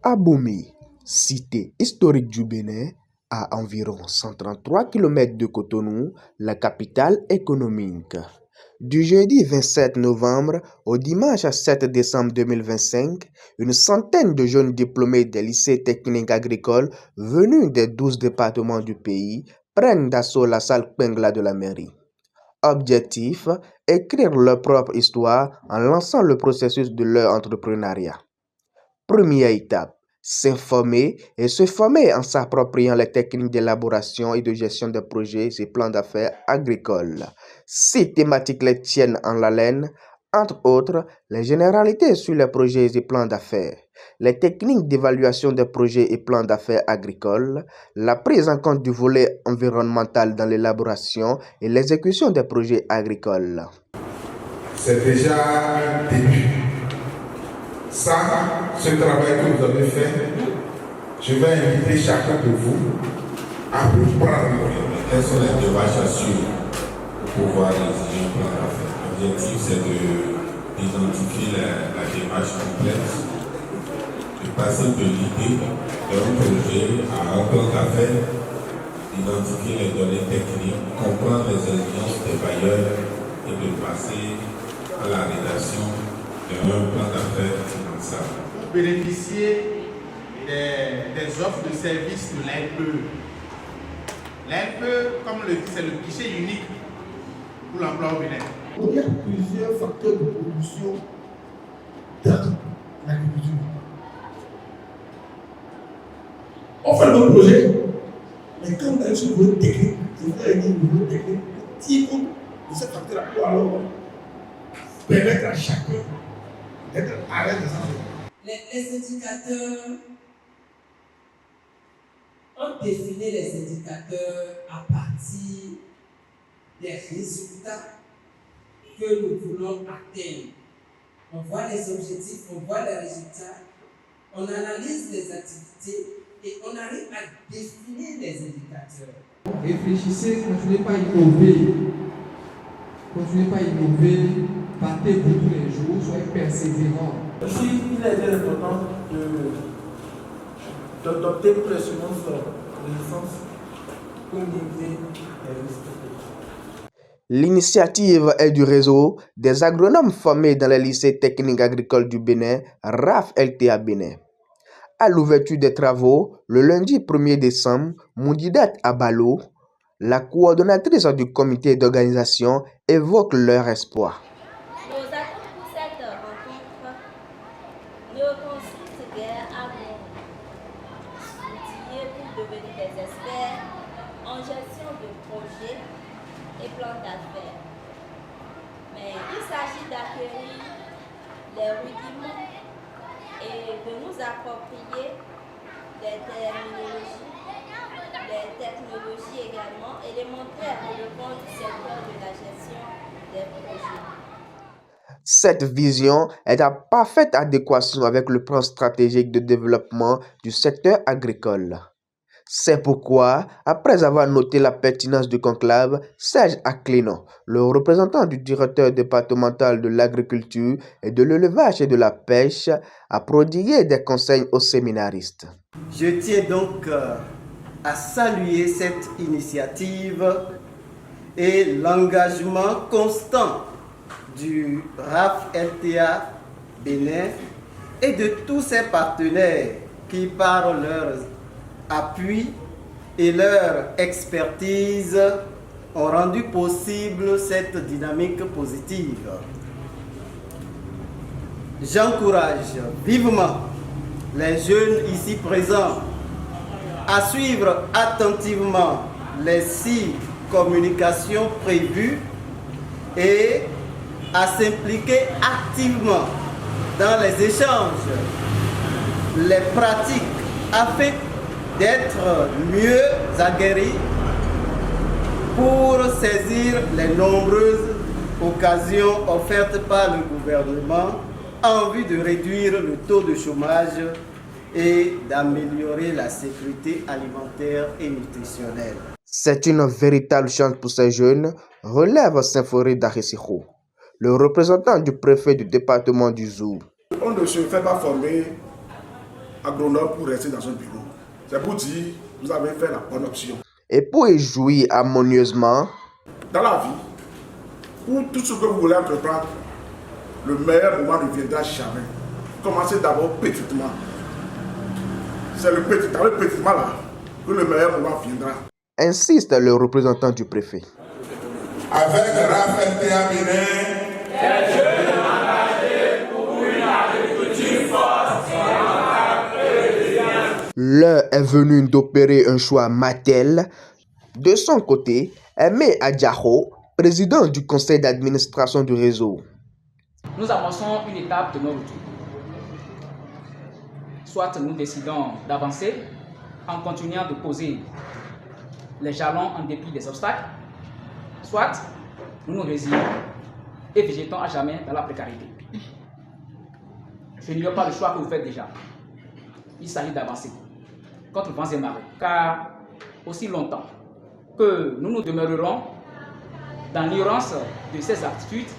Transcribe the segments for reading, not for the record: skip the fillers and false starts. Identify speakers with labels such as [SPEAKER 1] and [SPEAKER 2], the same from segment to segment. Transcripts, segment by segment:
[SPEAKER 1] Abomey, cité historique du Bénin, à environ 133 km de Cotonou, la capitale économique. Du jeudi 27 novembre au dimanche 7 décembre 2025, une centaine de jeunes diplômés des lycées techniques agricoles venus des 12 départements du pays prennent d'assaut la salle Pengla de la mairie. Objectif, écrire leur propre histoire en lançant le processus de leur entrepreneuriat. Première étape, s'informer et se former en s'appropriant les techniques d'élaboration et de gestion des projets et plans d'affaires agricoles. 6 thématiques les tiennent en haleine, entre autres les généralités sur les projets et plans d'affaires, les techniques d'évaluation des projets et plans d'affaires agricoles, la prise en compte du volet environnemental dans l'élaboration et l'exécution des projets agricoles.
[SPEAKER 2] C'est déjà un début. Ça, ce travail que vous avez fait, je vais inviter chacun de vous à reprendre.
[SPEAKER 3] Quels sont les démarches à suivre pour pouvoir réaliser un plan d'affaires? L'objectif, c'est d'identifier la démarche complète, de passer de l'idée d'un projet à un plan d'affaires, d'identifier les données techniques, comprendre les exigences des bailleurs et de passer à la rédaction d'un plan d'affaires finançable.
[SPEAKER 4] Vous bénéficiez des offres de services de l'ANPE. L'ANPE, comme le dit, c'est le guichet unique pour l'emploi au Bénin.
[SPEAKER 5] Il y a plusieurs facteurs de production dans l'agriculture. On fait le bon projet, mais quand on a sur le niveau technique, c'est un niveau technique, petit compte de ce facteur-là pour alors permettre à chacun d'être à l'aise de sa vie.
[SPEAKER 6] Les indicateurs, on définit les indicateurs à partir des résultats que nous voulons atteindre. On voit les objectifs, on voit les résultats, on analyse les activités et on arrive à définir les indicateurs.
[SPEAKER 7] Réfléchissez, continuez pas à innover. Continuez pas à innover, battez-vous tous les jours, soyez persévérants.
[SPEAKER 8] Il est très important d'adopter pour les semences de naissance pour limiter les risques.
[SPEAKER 1] L'initiative est du réseau des agronomes formés dans les lycées techniques agricoles du Bénin, RAF LTA Bénin. À l'ouverture des travaux, le lundi 1er décembre, Moudidat Abalo, la coordonnatrice du comité d'organisation, évoque leur espoir.
[SPEAKER 9] Nos attentes pour cette rencontre ne consistent guère à nous outiller pour devenir des experts en gestion de projets et plans d'affaires. Mais il s'agit d'acquérir les rudiments et de nous approprier des terminologies, des technologies également élémentaires relevant du secteur de la gestion des projets.
[SPEAKER 1] Cette vision est en parfaite adéquation avec le plan stratégique de développement du secteur agricole. C'est pourquoi, après avoir noté la pertinence du conclave, Serge Aclinon, le représentant du directeur départemental de l'agriculture et de l'élevage et de la pêche, a prodigué des conseils aux séminaristes.
[SPEAKER 10] Je tiens donc à saluer cette initiative et l'engagement constant du RAF LTA Bénin et de tous ses partenaires qui, par leur appui et leur expertise, ont rendu possible cette dynamique positive. J'encourage vivement les jeunes ici présents à suivre attentivement les 6 communications prévues et à s'impliquer activement dans les échanges, les pratiques, afin d'être mieux aguerris pour saisir les nombreuses occasions offertes par le gouvernement en vue de réduire le taux de chômage et d'améliorer la sécurité alimentaire et nutritionnelle.
[SPEAKER 1] C'est une véritable chance pour ces jeunes, relève Symphorie d'Arissiko, le représentant du préfet du département du Zou.
[SPEAKER 5] On ne se fait pas former agronome pour rester dans un bureau. C'est pour dire, vous avez fait la bonne option.
[SPEAKER 1] Et pour y jouir harmonieusement,
[SPEAKER 5] dans la vie, pour tout ce que vous voulez entreprendre, le meilleur moment ne viendra jamais. Commencez d'abord petitement. C'est dans le petitement là que le meilleur moment viendra.
[SPEAKER 1] Insiste le représentant du préfet.
[SPEAKER 2] Avec Raphaël Théa Bénin,
[SPEAKER 11] les jeunes engagés pour une agriculture forte et résiliente.
[SPEAKER 1] L'heure est venue d'opérer un choix matériel. De son côté, Aimé Adjaro, président du conseil d'administration du réseau.
[SPEAKER 12] Nous avançons une étape de nos retours. Soit nous décidons d'avancer en continuant de poser les jalons en dépit des obstacles, soit nous nous résignons et végétons à jamais dans la précarité. Je n'ignore pas le choix que vous faites déjà. Il s'agit d'avancer contre vents et marées, car aussi longtemps que nous nous demeurerons dans l'ignorance de ces attitudes,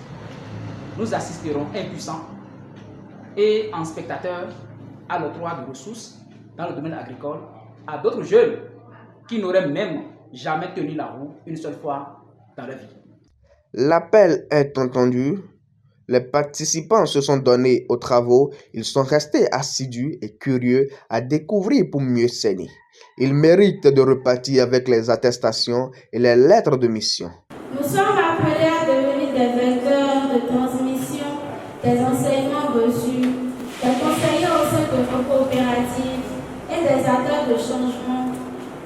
[SPEAKER 12] nous assisterons impuissants et en spectateurs à l'octroi de ressources dans le domaine agricole à d'autres jeunes qui n'auraient même jamais tenu la roue une seule fois dans leur vie.
[SPEAKER 1] L'appel est entendu. Les participants se sont donnés aux travaux. Ils sont restés assidus et curieux à découvrir pour mieux saigner. Ils méritent de repartir avec les attestations et les lettres de mission.
[SPEAKER 13] Nous sommes appelés à devenir des vecteurs de transmission des enseignements reçus, des conseillers au sein de nos coopératives et des acteurs de changement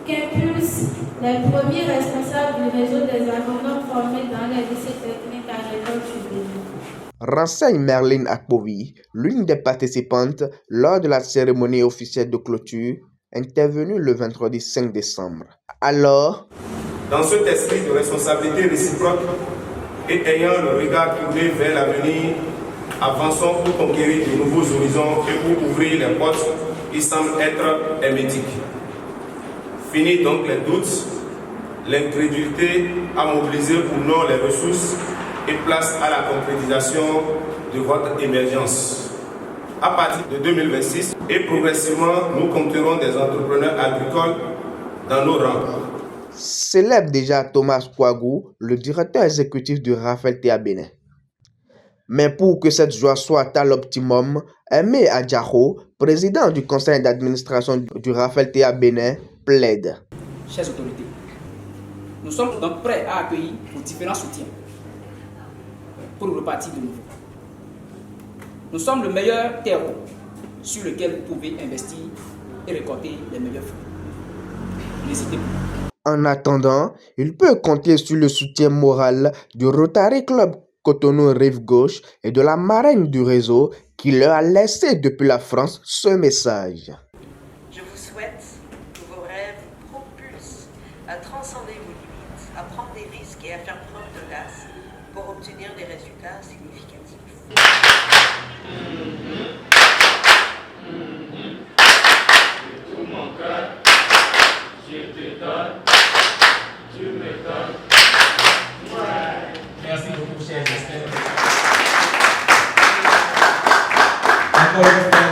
[SPEAKER 13] qu'impulsent les premiers responsables du réseau des agronomes formés dans les lycées techniques agricoles du Bénin.
[SPEAKER 1] Renseigne Merlin Akpovi, l'une des participantes lors de la cérémonie officielle de clôture, intervenue le vendredi 5 décembre. Alors,
[SPEAKER 14] dans cet esprit de responsabilité réciproque et ayant le regard tourné vers l'avenir, avançons pour conquérir de nouveaux horizons et pour ouvrir les portes qui semblent être hermétiques. Fini donc les doutes, l'incrédulité à mobiliser pour nous les ressources et place à la concrétisation de votre émergence. À partir de 2026 et progressivement, nous compterons des entrepreneurs agricoles dans nos rangs.
[SPEAKER 1] Célèbre déjà Thomas Kouagou, le directeur exécutif du Raphaël Théa Bénin. Mais pour que cette joie soit à l'optimum, Aimé Adjaro, président du conseil d'administration du Raphaël Théa Bénin, plaide.
[SPEAKER 12] Chers autorités, nous sommes donc prêts à accueillir vos différents soutiens pour repartir de nouveau. Nous sommes le meilleur terreau sur lequel vous pouvez investir et récolter les meilleurs fruits. N'hésitez pas.
[SPEAKER 1] En attendant, il peut compter sur le soutien moral du Rotary Club Cotonou Rive Gauche et de la marraine du réseau qui leur a laissé depuis la France ce message.
[SPEAKER 15] Je vous souhaite que vos rêves vous propulsent à transcender vos limites, à prendre des risques et à faire preuve d'audace pour obtenir des résultats significatifs.
[SPEAKER 11] Tout mon cœur, je te donne, tu me donnes. Ouais. Merci beaucoup, chers experts. Encore une fois.